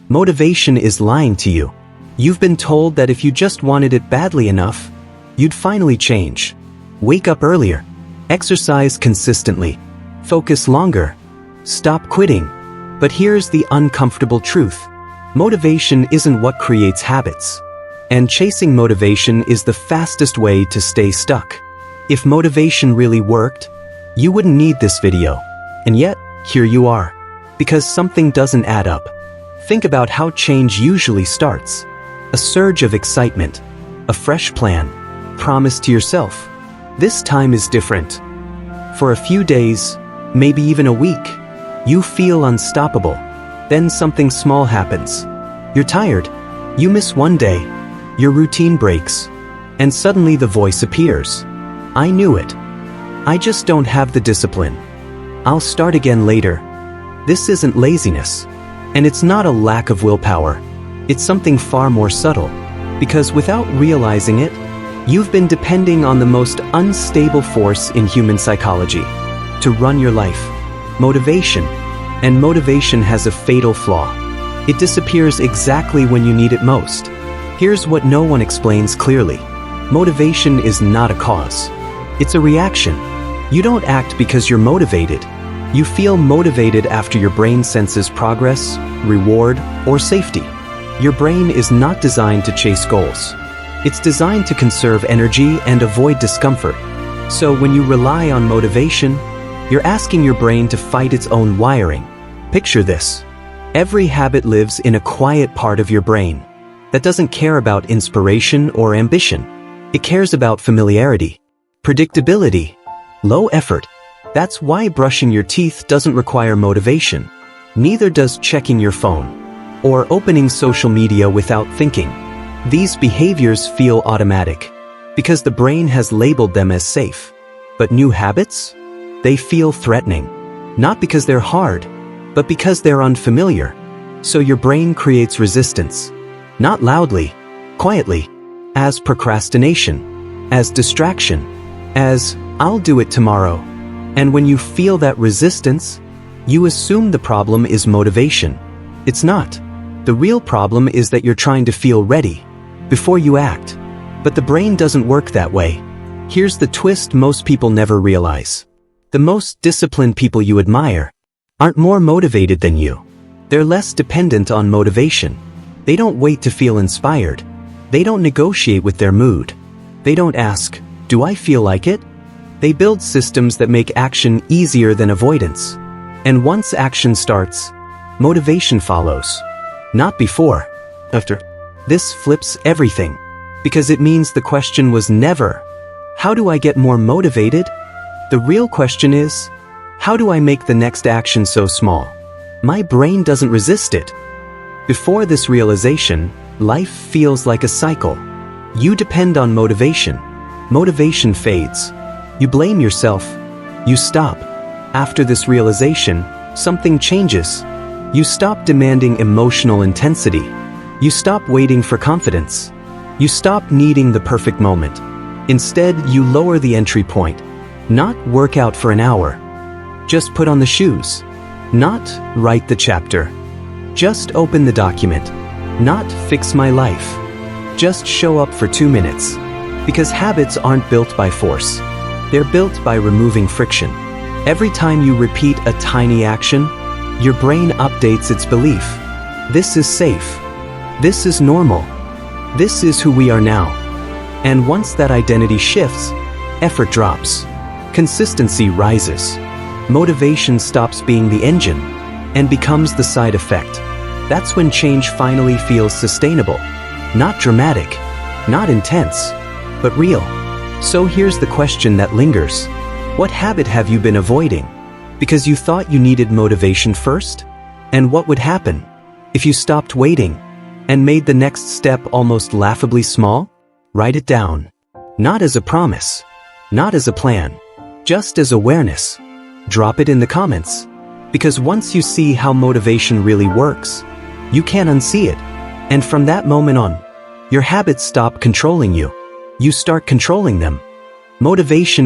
Motivation is lying to you. You've been told that if you just wanted it badly enough, you'd finally change. Wake up earlier. Exercise consistently. Focus longer. Stop quitting. But here's the uncomfortable truth. Motivation isn't what creates habits. And chasing motivation is the fastest way to stay stuck. If motivation really worked, you wouldn't need this video. And yet, here you are. Because something doesn't add up. Think about how change usually starts. A surge of excitement. A fresh plan. Promise to yourself. This time is different. For a few days, maybe even a week, you feel unstoppable. Then something small happens. You're tired. You miss one day. Your routine breaks. And suddenly the voice appears. I knew it. I just don't have the discipline. I'll start again later. This isn't laziness. And it's not a lack of willpower. It's something far more subtle. Because without realizing it, you've been depending on the most unstable force in human psychology to run your life. Motivation. And motivation has a fatal flaw. It disappears exactly when you need it most. Here's what no one explains clearly. Motivation is not a cause. It's a reaction. You don't act because you're motivated. You feel motivated after your brain senses progress, reward, or safety. Your brain is not designed to chase goals. It's designed to conserve energy and avoid discomfort. So when you rely on motivation, you're asking your brain to fight its own wiring. Picture this. Every habit lives in a quiet part of your brain that doesn't care about inspiration or ambition. It cares about familiarity, predictability, low effort. That's why brushing your teeth doesn't require motivation. Neither does checking your phone or opening social media without thinking. These behaviors feel automatic because the brain has labeled them as safe. But new habits? They feel threatening. Not because they're hard, but because they're unfamiliar. So your brain creates resistance. Not loudly, quietly, as procrastination, as distraction, as I'll do it tomorrow. And when you feel that resistance, you assume the problem is motivation. It's not. The real problem is that you're trying to feel ready before you act. But the brain doesn't work that way. Here's the twist most people never realize. The most disciplined people you admire aren't more motivated than you. They're less dependent on motivation. They don't wait to feel inspired. They don't negotiate with their mood. They don't ask, do I feel like it? They build systems that make action easier than avoidance. And once action starts, motivation follows. Not before, after. This flips everything. Because it means the question was never, how do I get more motivated? The real question is, how do I make the next action so small? My brain doesn't resist it. Before this realization, life feels like a cycle. You depend on motivation. Motivation fades. You blame yourself. You stop. After this realization, something changes. You stop demanding emotional intensity. You stop waiting for confidence. You stop needing the perfect moment. Instead, you lower the entry point. Not work out for an hour. Just put on the shoes. Not write the chapter. Just open the document. Not fix my life. Just show up for 2 minutes. Because habits aren't built by force. They're built by removing friction. Every time you repeat a tiny action, your brain updates its belief. This is safe. This is normal. This is who we are now. And once that identity shifts, effort drops. Consistency rises. Motivation stops being the engine and becomes the side effect. That's when change finally feels sustainable. Not dramatic, not intense, but real. So here's the question that lingers. What habit have you been avoiding? Because you thought you needed motivation first? And what would happen if you stopped waiting and made the next step almost laughably small? Write it down. Not as a promise, not as a plan, just as awareness. Drop it in the comments. Because once you see how motivation really works, you can't unsee it. And from that moment on, your habits stop controlling you. You start controlling them. Motivation